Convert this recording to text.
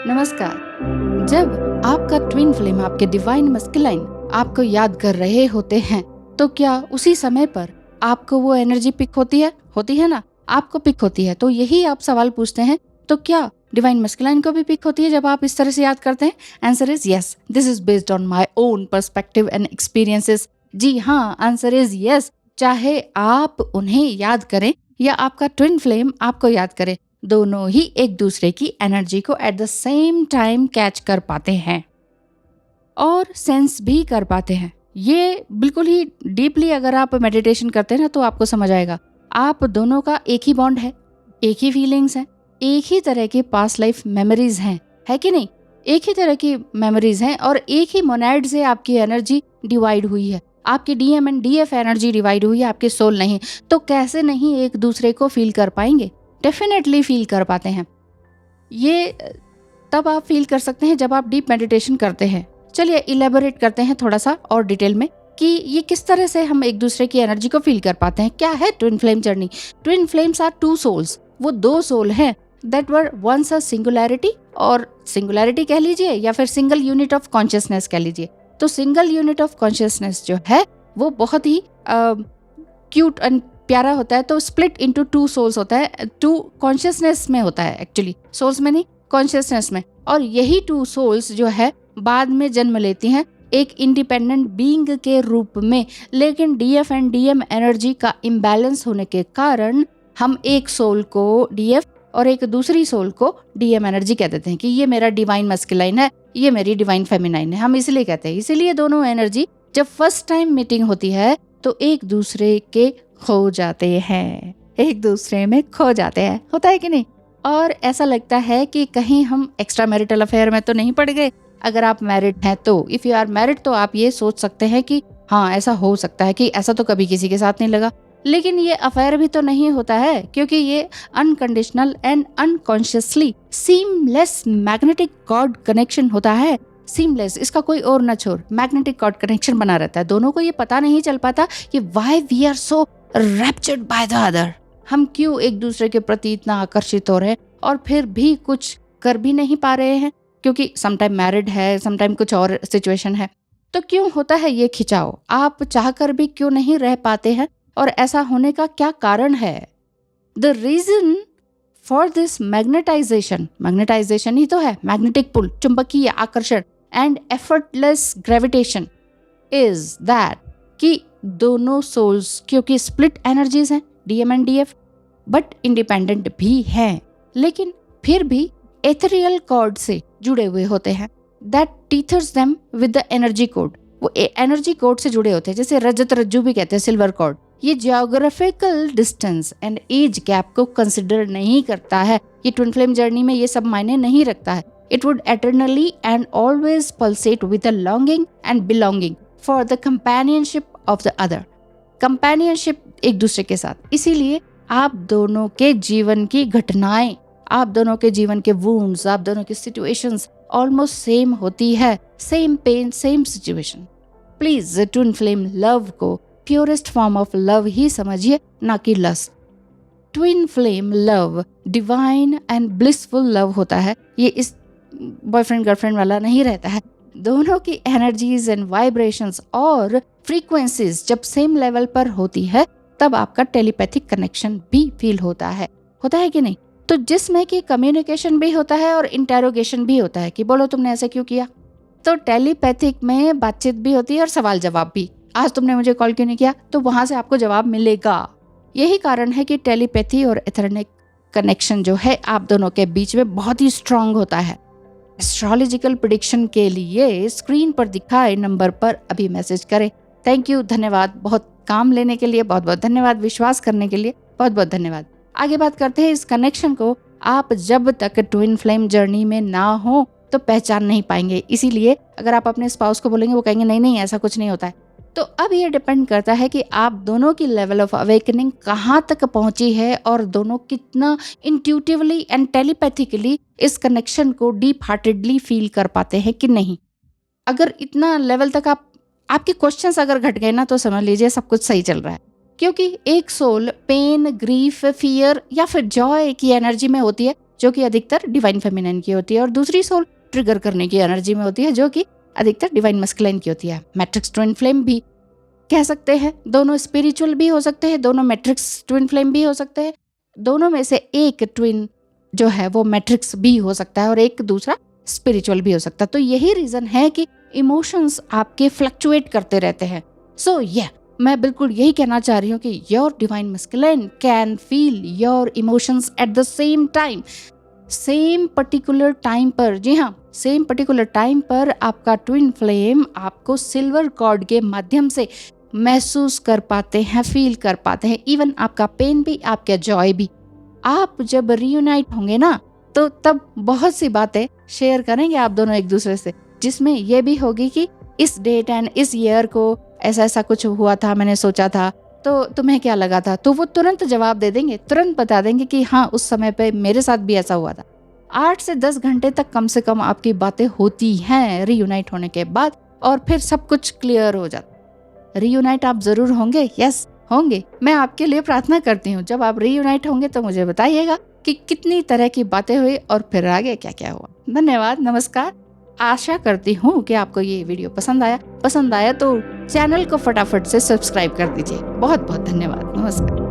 नमस्कार। जब आपका ट्विन फ्लेम, आपके डिवाइन मस्कुलाइन आपको याद कर रहे होते हैं, तो क्या उसी समय पर आपको वो एनर्जी पिक होती है ना? आपको पिक होती है। तो यही आप सवाल पूछते हैं, तो क्या डिवाइन मस्कुलाइन को भी पिक होती है जब आप इस तरह से याद करते हैं? Answer is yes. This is based on my own perspective and experiences. जी हाँ, आंसर इज यस। चाहे आप उन्हें याद करें या आपका ट्विन फ्लेम आपको याद करे, दोनों ही एक दूसरे की एनर्जी को at the same time catch कर पाते हैं और सेंस भी कर पाते हैं। ये बिल्कुल ही डीपली अगर आप मेडिटेशन करते हैं ना, तो आपको समझ आएगा। आप दोनों का एक ही बॉन्ड है, एक ही फीलिंग्स हैं, एक ही तरह की पास्ट लाइफ मेमोरीज हैं, है कि नहीं? एक ही तरह की मेमोरीज हैं और एक ही मोनाइड से आपकी एनर्जी डिवाइड हुई है। आपकी DM and DF energy divide हुई है, आपके सोल नहीं। तो कैसे नहीं एक दूसरे को फील कर पाएंगे? डेफिनेटली फील कर पाते हैं। ये तब आप फील कर सकते हैं जब आप डीप मेडिटेशन करते हैं। चलिए इलेबोरेट करते हैं थोड़ा सा और डिटेल में कि ये किस तरह से हम एक दूसरे की एनर्जी को फील कर पाते हैं। क्या है twin flame journey? Twin flames are two souls. वो दो सोल हैं that were once a singularity, और सिंगुलैरिटी कह लीजिए या फिर सिंगल यूनिट ऑफ कॉन्शियसनेस कह लीजिए। तो सिंगल यूनिट ऑफ कॉन्शियसनेस जो है वो बहुत ही क्यूट एंड प्यारा होता है। तो स्प्लिट इनटू टू सोल्स होता है, टू कॉन्शियसनेस में होता है, एक्चुअली सोल्स में नहीं, कॉन्शियसनेस में। और यही टू सोल्स जो है बाद में जन्म लेती हैं एक इंडिपेंडेंट बीइंग के रूप में। लेकिन डीएफ एंड डीएम एनर्जी का इम्बैलेंस होने के कारण हम एक सोल को डीएफ और एक दूसरी सोल को डीएम एनर्जी कह देते हैं कि ये मेरा डिवाइन मस्कुलाइन है, ये मेरी डिवाइन फेमिनाइन है। हम इसलिए कहते हैं, इसीलिए दोनों एनर्जी जब फर्स्ट टाइम मीटिंग होती है तो एक दूसरे के खो जाते हैं, एक दूसरे में खो जाते हैं। होता है कि नहीं? और ऐसा लगता है कि कहीं हम एक्स्ट्रा मैरिटल अफेयर में तो नहीं पड़ गए। अगर आप मैरिड हैं तो, इफ यू आर मैरिड, तो आप ये सोच सकते हैं कि हाँ, ऐसा हो सकता है कि ऐसा तो कभी किसी के साथ नहीं लगा। लेकिन ये अफेयर भी तो नहीं होता है, क्योंकि ये unconditional and unconsciously seamless magnetic cord connection होता है। सीमलेस, इसका कोई और न छोर, मैग्नेटिक कॉर्ड कनेक्शन बना रहता है। दोनों को ये पता नहीं चल पाता कि why we are so raptured by the other. हम क्यों एक दूसरे के प्रति इतना आकर्षित हो रहे हैं और फिर भी कुछ कर भी नहीं पा रहे हैं, क्योंकि समटाइम मैरिड है, समटाइम कुछ और सिचुएशन है। तो क्यों होता है ये खिंचाव? आप चाहकर भी क्यों नहीं रह पाते हैं और ऐसा होने का क्या कारण है? The reason for this magnetisation ही तो है, मैग्नेटिक पुल, चुंबकीय आकर्षण, and effortless gravitation is that कि दोनों सोल्स क्योंकि स्प्लिट एनर्जीज हैं, DM and DF, but independent भी हैं, लेकिन फिर भी एथेरियल कॉर्ड से जुड़े हुए होते हैं that teethers them with the energy code. वो एनर्जी कोड से जुड़े होते हैं, जैसे रजत रज्जू भी कहते हैं, सिल्वर कॉर्ड। ये geographical distance and age gap को कंसिडर नहीं करता है। ये ट्विन फ्लेम जर्नी में ये सब मायने नहीं रखता है। It would eternally and always pulsate with a longing and belonging for the companionship of the other. Companionship एक दूसरे के साथ। इसीलिए आप दोनों के जीवन की घटनाएं, आप दोनों के जीवन के वुंड्स, आप दोनों की सिचुएशंस ऑलमोस्ट सेम होती है। Same pain, same situation. Please twin flame love को प्योरेस्ट फॉर्म ऑफ लव ही समझिए, ना कि lust. Twin flame love divine and blissful love होता है। ये इस बॉयफ्रेंड गर्लफ्रेंड वाला नहीं रहता है। दोनों की एनर्जीज एंड वाइब्रेशंस और फ्रीक्वेंसीज जब सेम लेवल पर होती है, तब आपका टेलीपैथिक कनेक्शन भी फील होता है कि नहीं? तो जिसमें कि कम्युनिकेशन भी होता है और इंटेरोगेशन भी होता है कि बोलो तुमने ऐसा क्यों किया। तो टेलीपैथिक में बातचीत भी होती है और सवाल जवाब भी। आज तुमने मुझे कॉल क्यों नहीं किया, तो वहां से आपको जवाब मिलेगा। यही कारण है कि टेलीपैथी और एथेरिक कनेक्शन जो है आप दोनों के बीच में बहुत ही स्ट्रांग होता है। एस्ट्रोलॉजिकल प्रेडिक्शन के लिए स्क्रीन पर दिखाए नंबर पर अभी मैसेज करें। थैंक यू, धन्यवाद। बहुत काम लेने के लिए बहुत बहुत धन्यवाद। विश्वास करने के लिए बहुत बहुत धन्यवाद। आगे बात करते हैं इस कनेक्शन को। आप जब तक ट्विन फ्लेम जर्नी में ना हो तो पहचान नहीं पाएंगे। इसीलिए अगर आप अपने स्पाउस को बोलेंगे, वो कहेंगे नहीं नहीं ऐसा कुछ नहीं होता है। तो अब ये डिपेंड करता है कि आप दोनों की लेवल ऑफ अवेकनिंग कहाँ तक पहुंची है और दोनों कितना इंट्यूटिवली एंड टेलीपैथिकली इस कनेक्शन को डीप हार्टेडली फील कर पाते हैं कि नहीं। अगर इतना लेवल तक आपके क्वेश्चंस अगर घट गए ना, तो समझ लीजिए सब कुछ सही चल रहा है। क्योंकि एक सोल पेन, ग्रीफ, फियर या फिर जॉय की एनर्जी में होती है जो कि अधिकतर डिवाइन फेमिनिन की होती है, और दूसरी सोल ट्रिगर करने की एनर्जी में होती है, जो कि अधिकतर डिवाइन मस्कुलाइन की होती है। मैट्रिक्स ट्विन फ्लेम भी कह सकते हैं, दोनों स्पिरिचुअल भी हो सकते हैं, दोनों मैट्रिक्स ट्विन फ्लेम भी हो सकते हैं, दोनों में से एक ट्विन जो है वो मैट्रिक्स भी हो सकता है और एक दूसरा स्पिरिचुअल भी हो सकता है। तो यही रीजन है कि इमोशंस आपके फ्लक्चुएट करते रहते हैं। सो मैं बिल्कुल यही कहना चाह रही हूँ कि your divine masculine can feel your emotions at the same time, same particular time पर। जी हाँ, सेम पर्टिकुलर टाइम पर आपका ट्विन फ्लेम आपको सिल्वर कॉर्ड के माध्यम से महसूस कर पाते हैं, फील कर पाते हैं, इवन आपका पेन भी, आपका जॉय भी। आप जब रीयूनाइट होंगे ना, तो तब बहुत सी बातें शेयर करेंगे आप दोनों एक दूसरे से, जिसमें यह भी होगी कि इस डेट एंड इस ईयर को ऐसा ऐसा कुछ हुआ था, मैंने सोचा था, तो तुम्हें क्या लगा था। तो वो तुरंत जवाब दे देंगे, तुरंत बता देंगे कि हाँ, उस समय पे मेरे साथ भी ऐसा हुआ था। 8 से 10 घंटे तक कम से कम आपकी बातें होती हैं रीयूनाइट होने के बाद, और फिर सब कुछ क्लियर हो जाता है। रीयूनाइट आप जरूर होंगे, यस होंगे। मैं आपके लिए प्रार्थना करती हूँ, जब आप रीयूनाइट होंगे तो मुझे बताइएगा कि कितनी तरह की बातें हुई और फिर आगे क्या क्या हुआ। धन्यवाद, नमस्कार। आशा करती हूँ कि आपको ये वीडियो पसंद आया तो चैनल को फटाफट से सब्सक्राइब कर दीजिए। बहुत बहुत धन्यवाद, नमस्कार।